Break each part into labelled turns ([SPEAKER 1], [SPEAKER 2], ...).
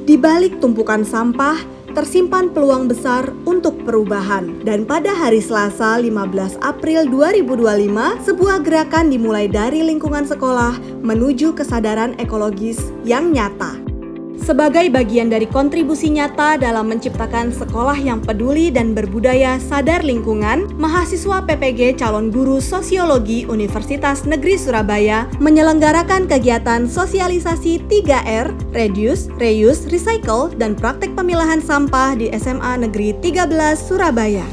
[SPEAKER 1] Di balik tumpukan sampah, tersimpan peluang besar untuk perubahan. Dan pada hari Selasa 15 April 2025, sebuah gerakan dimulai dari lingkungan sekolah menuju kesadaran ekologis yang nyata. Sebagai bagian dari kontribusi nyata dalam menciptakan sekolah yang peduli dan berbudaya sadar lingkungan, mahasiswa PPG Calon Guru Sosiologi Universitas Negeri Surabaya menyelenggarakan kegiatan sosialisasi 3R, Reduce, Reuse, Recycle, dan praktek pemilahan sampah di SMA Negeri 13 Surabaya.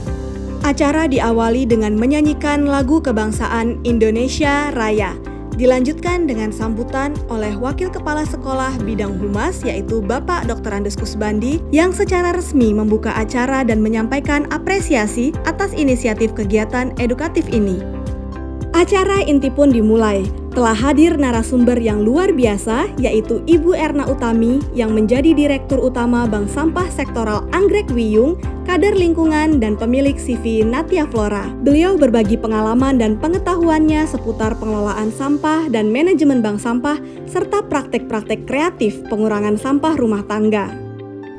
[SPEAKER 1] Acara diawali dengan menyanyikan lagu kebangsaan Indonesia Raya. Dilanjutkan dengan sambutan oleh Wakil Kepala Sekolah Bidang Humas yaitu Bapak Dr. Andes Kusbandi yang secara resmi membuka acara dan menyampaikan apresiasi atas inisiatif kegiatan edukatif ini. Acara inti pun dimulai. Telah hadir narasumber yang luar biasa yaitu Ibu Erna Utami yang menjadi Direktur Utama Bank Sampah Sektoral Anggrek Wiyung, kader lingkungan dan pemilik CV Natia Flora. Beliau berbagi pengalaman dan pengetahuannya seputar pengelolaan sampah dan manajemen bank sampah serta praktek-praktek kreatif pengurangan sampah rumah tangga.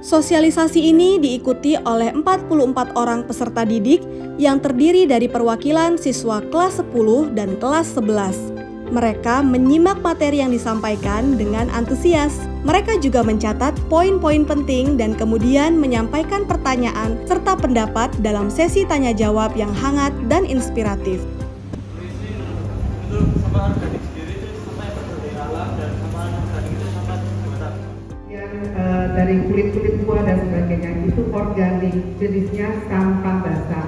[SPEAKER 1] Sosialisasi ini diikuti oleh 44 orang peserta didik yang terdiri dari perwakilan siswa kelas 10 dan kelas 11. Mereka menyimak materi yang disampaikan dengan antusias. Mereka juga mencatat poin-poin penting dan kemudian menyampaikan pertanyaan serta pendapat dalam sesi tanya jawab yang hangat dan inspiratif.
[SPEAKER 2] Dari kulit-kulit buah dan sebagainya itu organik, jenisnya sampah basah.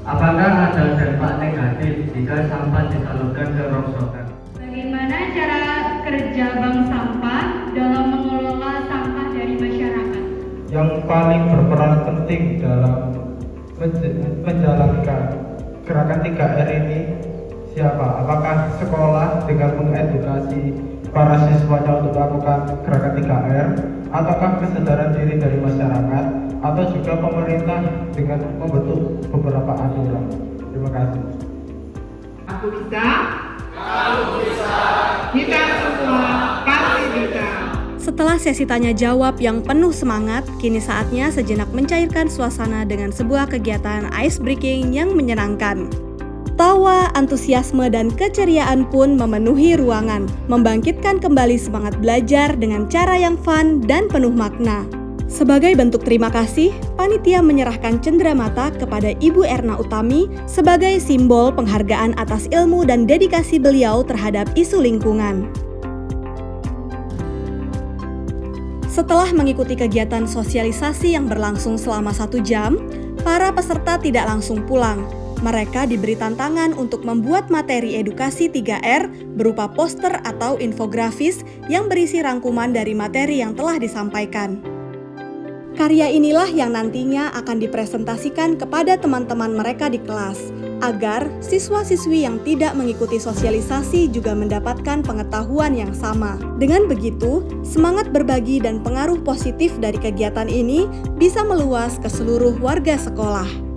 [SPEAKER 3] Apakah ada dampak negatif jika sampah disalurkan ke rongsokan?
[SPEAKER 4] Bagaimana cara kerja bank sampah dalam mengelola sampah dari masyarakat?
[SPEAKER 5] Yang paling berperan penting dalam menjalankan gerakan 3R ini siapa? Apakah sekolah dengan mengedukasi para siswanya untuk melakukan gerakan 3R? Ataukah kesadaran diri dari masyarakat? Atau juga pemerintah dengan membentuk beberapa aturan? Terima kasih.
[SPEAKER 2] Aku bisa. Kita semua pasti bisa.
[SPEAKER 1] Setelah sesi tanya jawab yang penuh semangat, kini saatnya sejenak mencairkan suasana dengan sebuah kegiatan ice breaking yang menyenangkan. Tawa, antusiasme, dan keceriaan pun memenuhi ruangan, membangkitkan kembali semangat belajar dengan cara yang fun dan penuh makna. Sebagai bentuk terima kasih, panitia menyerahkan cenderamata kepada Ibu Erna Utami sebagai simbol penghargaan atas ilmu dan dedikasi beliau terhadap isu lingkungan. Setelah mengikuti kegiatan sosialisasi yang berlangsung selama 1 jam, para peserta tidak langsung pulang. Mereka diberi tantangan untuk membuat materi edukasi 3R berupa poster atau infografis yang berisi rangkuman dari materi yang telah disampaikan. Karya inilah yang nantinya akan dipresentasikan kepada teman-teman mereka di kelas, agar siswa-siswi yang tidak mengikuti sosialisasi juga mendapatkan pengetahuan yang sama. Dengan begitu, semangat berbagi dan pengaruh positif dari kegiatan ini bisa meluas ke seluruh warga sekolah.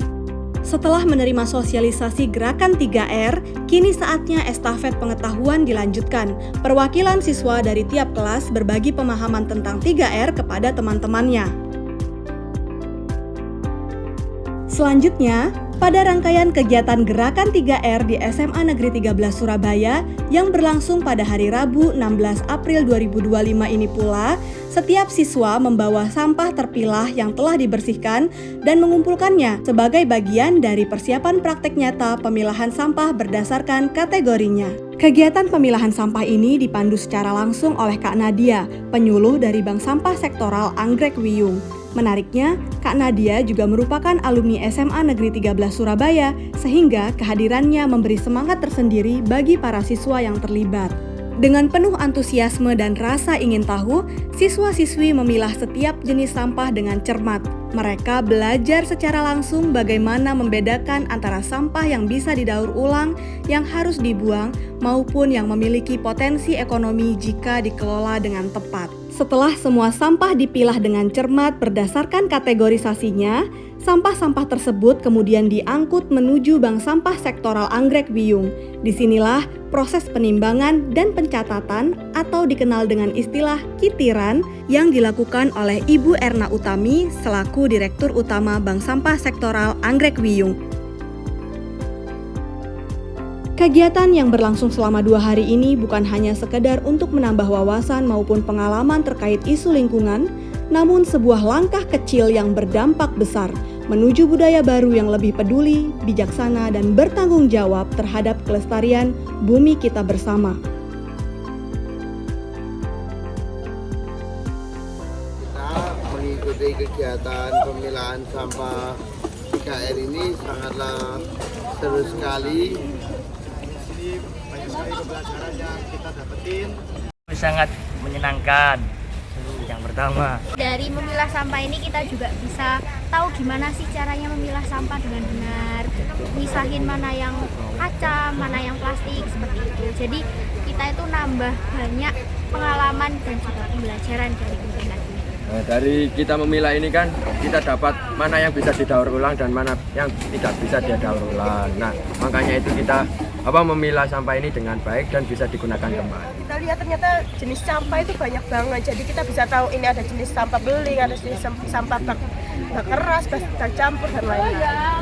[SPEAKER 1] Setelah menerima sosialisasi gerakan 3R, kini saatnya estafet pengetahuan dilanjutkan. Perwakilan siswa dari tiap kelas berbagi pemahaman tentang 3R kepada teman-temannya. Selanjutnya, pada rangkaian kegiatan gerakan 3R di SMA Negeri 13 Surabaya yang berlangsung pada hari Rabu 16 April 2025 ini pula, setiap siswa membawa sampah terpilah yang telah dibersihkan dan mengumpulkannya sebagai bagian dari persiapan praktek nyata pemilahan sampah berdasarkan kategorinya. Kegiatan pemilahan sampah ini dipandu secara langsung oleh Kak Nadia, penyuluh dari Bank Sampah Sektoral Anggrek Wiyung. Menariknya, Kak Nadia juga merupakan alumni SMA Negeri 13 Surabaya, sehingga kehadirannya memberi semangat tersendiri bagi para siswa yang terlibat. Dengan penuh antusiasme dan rasa ingin tahu, siswa-siswi memilah setiap jenis sampah dengan cermat. Mereka belajar secara langsung bagaimana membedakan antara sampah yang bisa didaur ulang, yang harus dibuang, maupun yang memiliki potensi ekonomi jika dikelola dengan tepat. Setelah semua sampah dipilah dengan cermat berdasarkan kategorisasinya, Sampah-sampah tersebut kemudian diangkut menuju bank sampah sektoral Anggrek Wiyung. Disinilah proses penimbangan dan pencatatan atau dikenal dengan istilah kitiran yang dilakukan oleh Ibu Erna Utami selaku Direktur Utama Bank Sampah Sektoral Anggrek Wiyung. Kegiatan yang berlangsung selama 2 hari ini bukan hanya sekedar untuk menambah wawasan maupun pengalaman terkait isu lingkungan, namun sebuah langkah kecil yang berdampak besar menuju budaya baru yang lebih peduli, bijaksana, dan bertanggung jawab terhadap kelestarian bumi kita bersama.
[SPEAKER 6] Kita mengikuti kegiatan pemilahan sampah 3R ini sangatlah seru sekali. Di sini banyak sekali pembelajaran yang kita dapetin.
[SPEAKER 7] Sangat menyenangkan. Yang pertama,
[SPEAKER 8] dari memilah sampah ini kita juga bisa tahu gimana sih caranya memilah sampah dengan benar, misahin mana yang kaca, mana yang plastik, seperti itu. Jadi kita itu nambah banyak pengalaman dan juga pembelajaran dari kegiatan ini.
[SPEAKER 9] Nah, dari kita memilah ini kan kita dapat mana yang bisa didaur ulang dan mana yang tidak bisa didaur ulang. Nah, makanya itu kita memilah sampah ini dengan baik dan bisa digunakan kembali.
[SPEAKER 10] Kita lihat ternyata jenis sampah itu banyak banget, jadi kita bisa tahu ini ada jenis sampah beling, ada jenis sampah bak keras, bak campur dan lain-lain.